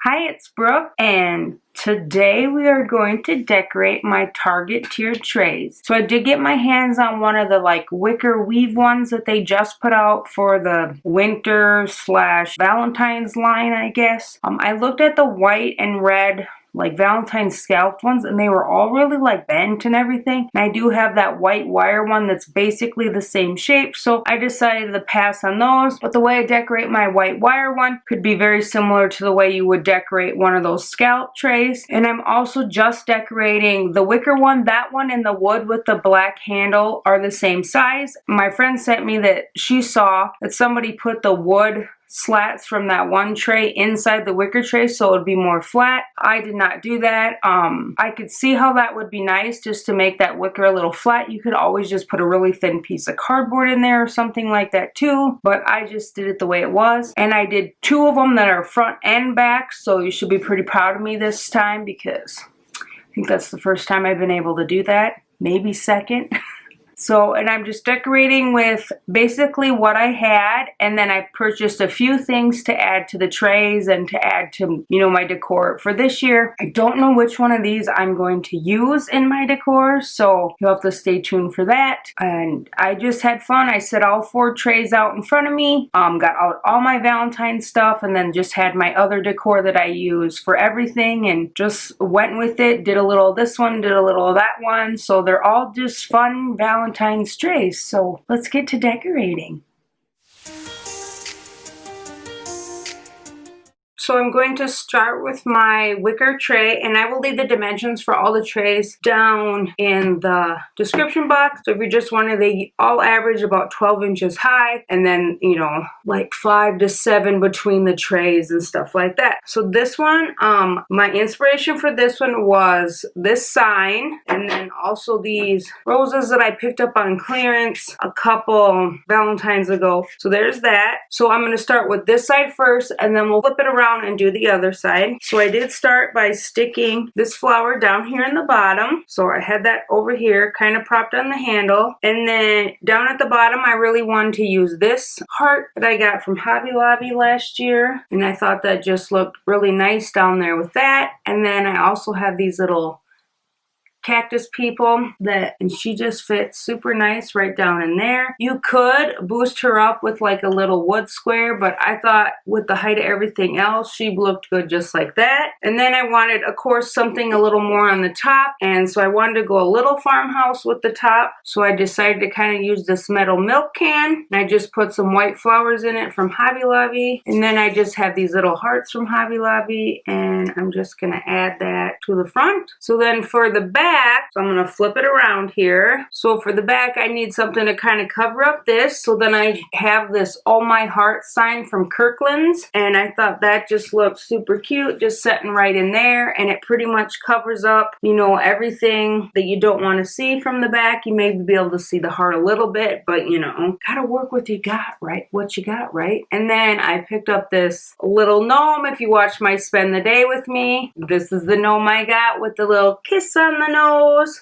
Hi, it's Brooke, and today we are going to decorate my Target tiered trays. So I did get my hands on one of the wicker weave ones that they just put out for the winter / Valentine's line, I guess. I looked at the white and red Valentine scalloped ones, and they were all really bent and everything. And I do have that white wire one that's basically the same shape, so I decided to pass on those. But the way I decorate my white wire one could be very similar to the way you would decorate one of those scallop trays. And I'm also just decorating the wicker one. That one and the wood with the black handle are the same size. My friend sent me that she saw that somebody put the wood slats from that one tray inside the wicker tray so it would be more flat. I did not do that. I could see how that would be nice just to make that wicker a little flat. You could always just put a really thin piece of cardboard in there or something like that too, but I just did it the way it was. And I did two of them that are front and back, so you should be pretty proud of me this time because I think that's the first time I've been able to do that. Maybe second. So, and I'm just decorating with basically what I had, and then I purchased a few things to add to the trays and to add to, my decor for this year. I don't know which one of these I'm going to use in my decor, so you'll have to stay tuned for that. And I just had fun. I set all 4 trays out in front of me, got out all my Valentine stuff, and then just had my other decor that I use for everything, and just went with it. Did a little of this one, did a little of that one, so they're all just fun Valentine's trays. So let's get to decorating. So I'm going to start with my wicker tray, and I will leave the dimensions for all the trays down in the description box. So if you just wanted, they all average about 12 inches high, and then 5 to 7 between the trays and stuff like that. So this one, my inspiration for this one was this sign, and then also these roses that I picked up on clearance a couple Valentines ago. So there's that. So I'm going to start with this side first, and then we'll flip it around and do the other side. So I did start by sticking this flower down here in the bottom. So I had that over here kind of propped on the handle, and then down at the bottom I really wanted to use this heart that I got from Hobby Lobby last year, and I thought that just looked really nice down there with that. And then I also have these little cactus people and she just fits super nice right down in there. You could boost her up with a little wood square, but I thought with the height of everything else, she looked good just like that. And then I wanted, of course, something a little more on the top, and so I wanted to go a little farmhouse with the top. So I decided to kind of use this metal milk can, and I just put some white flowers in it from Hobby Lobby, and then I just have these little hearts from Hobby Lobby, and I'm just gonna add that to the front. So then for the back, so I'm going to flip it around here. So for the back, I need something to kind of cover up this. So then I have this Oh My Heart sign from Kirkland's, and I thought that just looked super cute, just sitting right in there, and it pretty much covers up, everything that you don't want to see from the back. You may be able to see the heart a little bit, but gotta work with what you got, right? And then I picked up this little gnome. If you watch my Spend the Day with me, this is the gnome I got with the little kiss on the nose.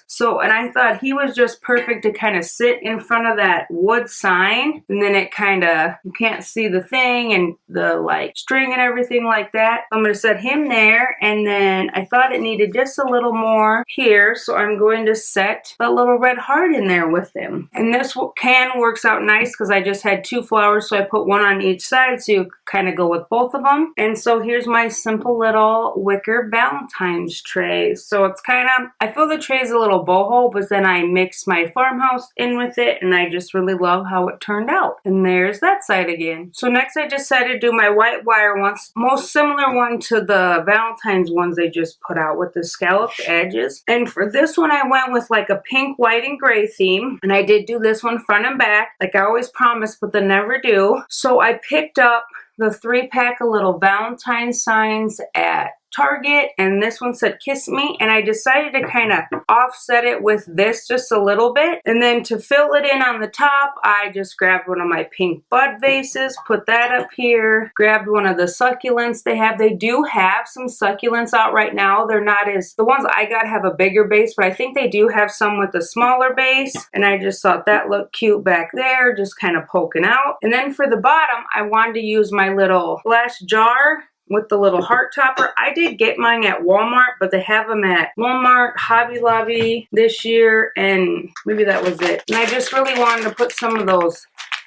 So, and I thought he was just perfect to kind of sit in front of that wood sign, and then it kind of, you can't see the thing and the string and everything like that. I'm going to set him there, and then I thought it needed just a little more here, so I'm going to set a little red heart in there with him. And this can works out nice because I just had 2 flowers, so I put one on each side so you kind of go with both of them. And so here's my simple little wicker Valentine's tray. So it's kind of, I feel the tray is a little boho, but then I mixed my farmhouse in with it, and I just really love how it turned out. And there's that side again. So next I decided to do my white wire ones, most similar one to the Valentine's ones they just put out with the scalloped edges. And for this one I went with a pink, white, and gray theme, and I did do this one front and back like I always promise, but then never do. So I picked up the 3-pack of little Valentine signs at Target, and this one said Kiss Me, and I decided to kind of offset it with this just a little bit. And then to fill it in on the top, I just grabbed one of my pink bud vases, put that up here, grabbed one of the succulents they have. They do have some succulents out right now. They're not as, the ones I got have a bigger base, but I think they do have some with a smaller base, and I just thought that looked cute back there, just kind of poking out. And then for the bottom, I wanted to use my little glass jar with the little heart topper. I did get mine at Walmart, but they have them at Walmart, Hobby Lobby this year, and maybe that was it. And I just really wanted to put some of those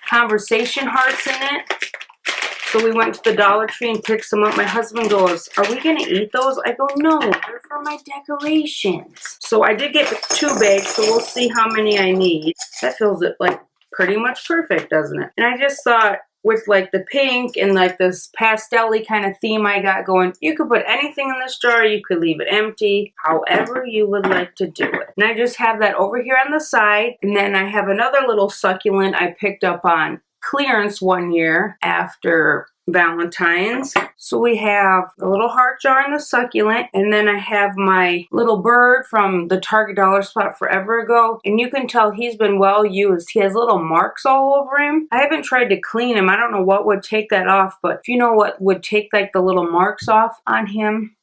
conversation hearts in it. So we went to the Dollar Tree and picked some up. My husband goes, "Are we going to eat those?" I go, "No, they're for my decorations." So I did get 2 bags, so we'll see how many I need. That fills it like pretty much perfect, doesn't it? And I just thought with like the pink and like this pastel-y kind of theme I got going, you could put anything in this jar, you could leave it empty, however you would like to do it. And I just have that over here on the side. And then I have another little succulent I picked up on clearance one year after Valentine's. So we have the little heart jar and the succulent, and then I have my little bird from the Target dollar spot forever ago, and you can tell he's been well used. He has little marks all over him. I haven't tried to clean him. I don't know what would take that off, but if you know what would take like the little marks off on him,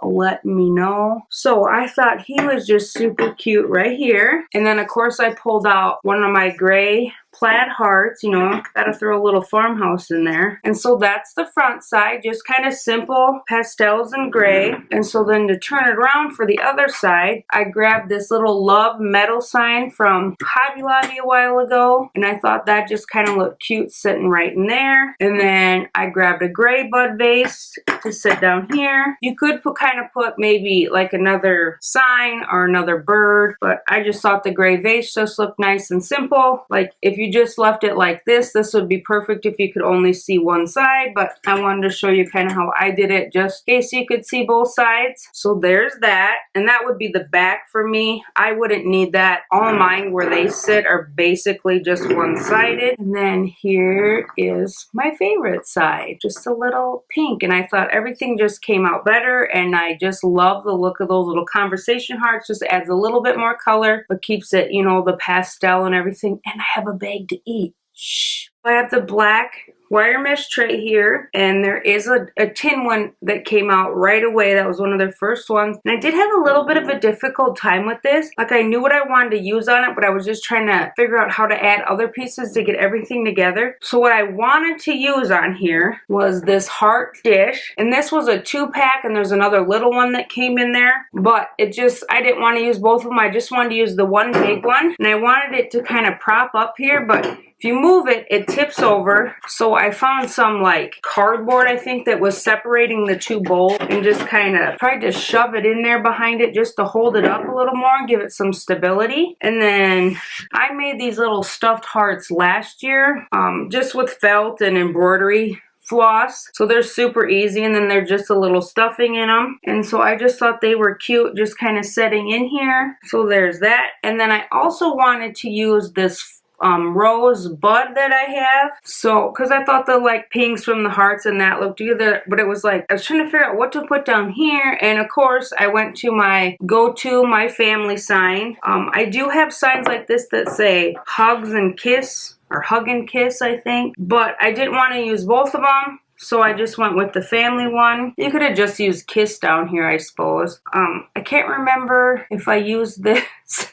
let me know. So I thought he was just super cute right here. And then of course I pulled out one of my gray plaid hearts, you know, gotta throw a little farmhouse in there. And so that's the front side, just kind of simple pastels and gray. And so then to turn it around for the other side, I grabbed this little love metal sign from Hobby Lobby a while ago, and I thought that just kind of looked cute sitting right in there. And then I grabbed a gray bud vase to sit down here. You could kind of put maybe like another sign or another bird, but I just thought the gray vase just looked nice and simple. Like if you just left it like this would be perfect if you could only see one side, but I wanted to show you kind of how I did it just in case you could see both sides. So there's that, and that would be the back for me. I wouldn't need that. All mine where they sit are basically just one-sided. And then here is my favorite side, just a little pink, and I thought everything just came out better, and I just love the look of those little conversation hearts. Just adds a little bit more color, but keeps it, you know, the pastel and everything. And I have a bag to eat. Shh. I have the black wire mesh tray here, and there is a tin one that came out right away. That was one of their first ones, and I did have a little bit of a difficult time with this. Like I knew what I wanted to use on it, but I was just trying to figure out how to add other pieces to get everything together. So what I wanted to use on here was this heart dish, and this was a 2-pack, and there's another little one that came in there, but I didn't want to use both of them. I just wanted to use the one big one, and I wanted it to kind of prop up here, but if you move it, it tips over. So I found some like cardboard, I think, that was separating the 2 bowls, and just kind of tried to shove it in there behind it just to hold it up a little more and give it some stability. And then I made these little stuffed hearts last year, just with felt and embroidery floss. So they're super easy, and then they're just a little stuffing in them. And so I just thought they were cute, just kind of setting in here. So there's that. And then I also wanted to use this rose bud that I have. So, because I thought the like pinks from the hearts and that looked good, but it was like, I was trying to figure out what to put down here. And of course, I went to my go-to, my family sign. I do have signs like this that say hugs and kiss, or hug and kiss, I think. But I didn't want to use both of them, so I just went with the family one. You could have just used kiss down here, I suppose. I can't remember if I used this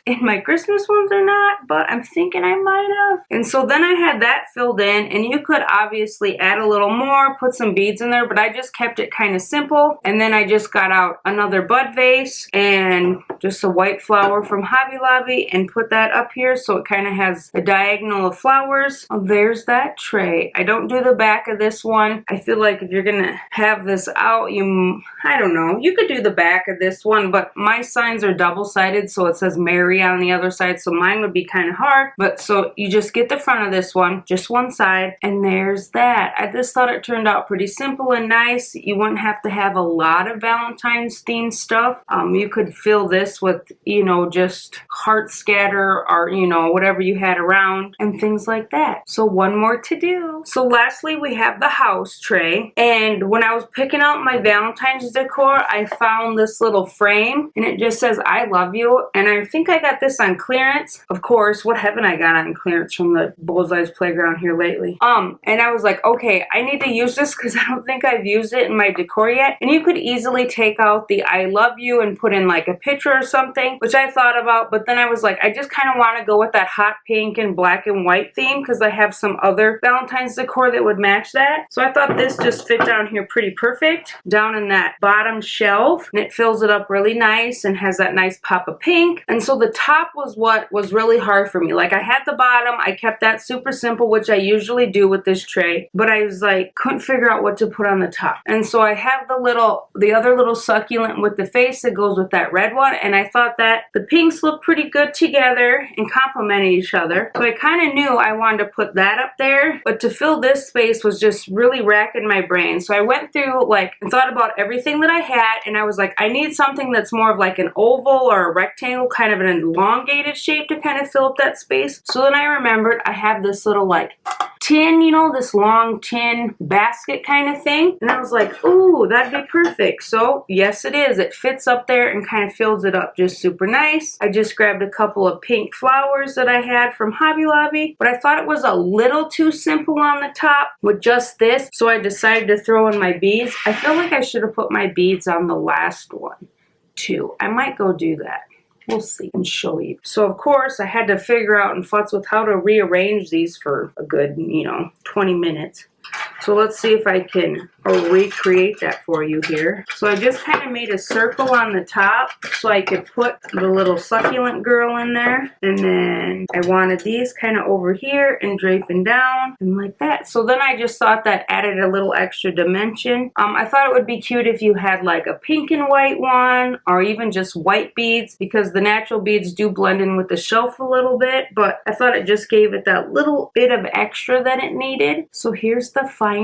in my Christmas ones or not, but I'm thinking I might have. And so then I had that filled in, and you could obviously add a little more, put some beads in there, but I just kept it kind of simple. And then I just got out another bud vase and just a white flower from Hobby Lobby and put that up here so it kind of has a diagonal of flowers. Oh, there's that tray. I don't do the back of this one. I feel like if you're gonna have this out, I don't know, you could do the back of this one, but my signs are double-sided, so it says Mary on the other side, so mine would be kind of hard. But so you just get the front of this one, just one side, and there's that. I just thought it turned out pretty simple and nice. You wouldn't have to have a lot of Valentine's themed stuff. You could fill this with, you know, just heart scatter, or, you know, whatever you had around and things like that. So one more to do. So lastly, we have the house tray. And when I was picking out my Valentine's decor, I found this little frame, and it just says I love you, and I think I got this on clearance. Of course, what haven't I got on clearance from the Bullseye's Playground here lately? And I was like, okay, I need to use this because I don't think I've used it in my decor yet. And you could easily take out the I love you and put in like a picture or something, which I thought about, but then I was like, I just kind of want to go with that hot pink and black and white theme because I have some other Valentine's decor that would match that. So I thought this just fit down here pretty perfect, down in that bottom shelf, and it fills it up really nice and has that nice pop of pink. And so the top was what was really hard for me. Like I had the bottom, I kept that super simple, which I usually do with this tray, but I was like, couldn't figure out what to put on the top. And so I have the other little succulent with the face that goes with that red one, and I thought that the pinks look pretty good together and complemented each other. So I kind of knew I wanted to put that up there, but to fill this space was just really racking my brain. So I went through like and thought about everything that I had, and I was like, I need something that's more of like an oval or a rectangle, kind of an elongated shape to kind of fill up that space. So then I remembered I have this little like tin, you know, this long tin basket kind of thing. And I was like, ooh, that'd be perfect. So yes, it is. It fits up there and kind of fills it up just super nice. I just grabbed a couple of pink flowers that I had from Hobby Lobby, but I thought it was a little too simple on the top with just this. So I decided to throw in my beads. I feel like I should have put my beads on the last one too. I might go do that. We'll see and show you. So of course I had to figure out and futz with how to rearrange these for a good, 20 minutes. So let's see if I can recreate that for you here. So I just kind of made a circle on the top so I could put the little succulent girl in there. And then I wanted these kind of over here and draping down and like that. So then I just thought that added a little extra dimension. I thought it would be cute if you had like a pink and white one or even just white beads because the natural beads do blend in with the shelf a little bit. But I thought it just gave it that little bit of extra that it needed. So here's the final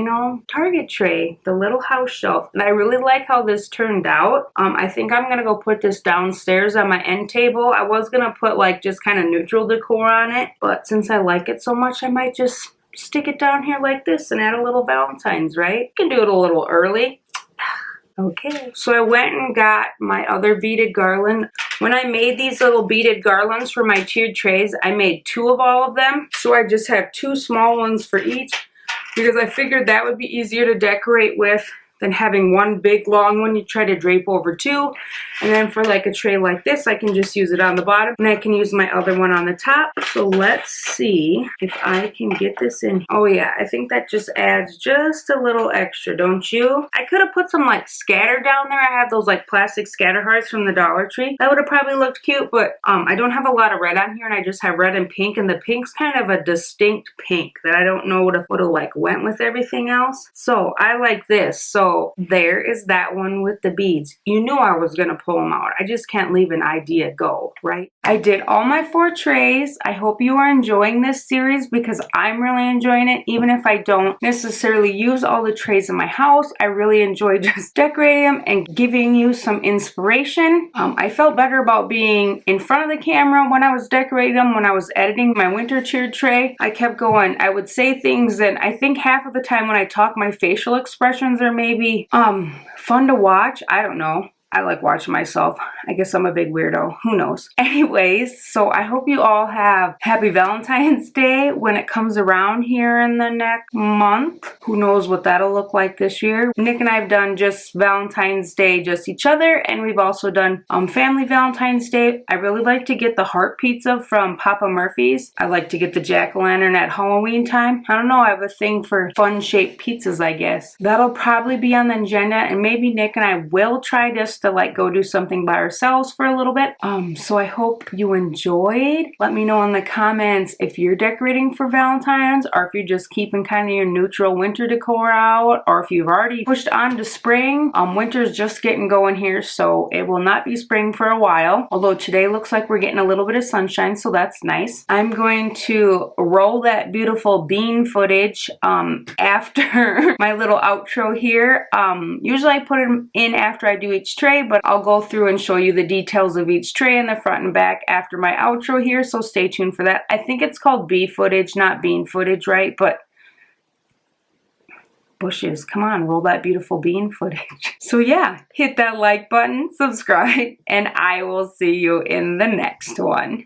Target tray, the little house shelf, and I really like how this turned out. I think I'm gonna go put this downstairs on my end table. I was gonna put like just kind of neutral decor on it, but since I like it so much, I might just stick it down here like this and add a little Valentine's, right? You can do it a little early. Okay, so I went and got my other beaded garland. When I made these little beaded garlands for my tiered trays, I made 2 of all of them. So I just have 2 small ones for each, because I figured that would be easier to decorate with than having one big long one you try to drape over 2. And then for like a tray like this, I can just use it on the bottom and I can use my other one on the top. So let's see if I can get this in. Oh yeah, I think that just adds just a little extra, don't you? I could have put some like scatter down there. I have those like plastic scatter hearts from the Dollar Tree. That would have probably looked cute, but I don't have a lot of red on here and I just have red and pink, and the pink's kind of a distinct pink that I don't know would have like went with everything else. So I like this. So there is that one with the beads. You knew I was gonna pull them out. I just can't leave an idea go, right? I did all my 4 trays. I hope you are enjoying this series because I'm really enjoying it. Even if I don't necessarily use all the trays in my house, I really enjoy just decorating them and giving you some inspiration. I felt better about being in front of the camera when I was decorating them. When I was editing my winter tiered tray, I kept going. I would say things, and I think half of the time when I talk, my facial expressions are maybe fun to watch. I don't know. I like watching myself. I guess I'm a big weirdo. Who knows? Anyways, so I hope you all have happy Valentine's Day when it comes around here in the next month. Who knows what that'll look like this year. Nick and I have done just Valentine's Day, just each other, and we've also done family Valentine's Day. I really like to get the heart pizza from Papa Murphy's. I like to get the jack-o'-lantern at Halloween time. I don't know, I have a thing for fun-shaped pizzas, I guess. That'll probably be on the agenda, and maybe Nick and I will try just to like go do something by ourselves for a little bit. So I hope you enjoyed. Let me know in the comments if you're decorating for Valentine's, or if you're just keeping kind of your neutral winter decor out, or if you've already pushed on to spring. Winter's just getting going here, so it will not be spring for a while. Although today looks like we're getting a little bit of sunshine, so that's nice. I'm going to roll that beautiful bean footage after my little outro here. Usually I put it in after I do each tray, but I'll go through and show you the details of each tray in the front and back after my outro here, so stay tuned for that. I think it's called bee footage, not bean footage, right? But bushes. Come on, roll that beautiful bean footage. So yeah, hit that like button, subscribe, and I will see you in the next one.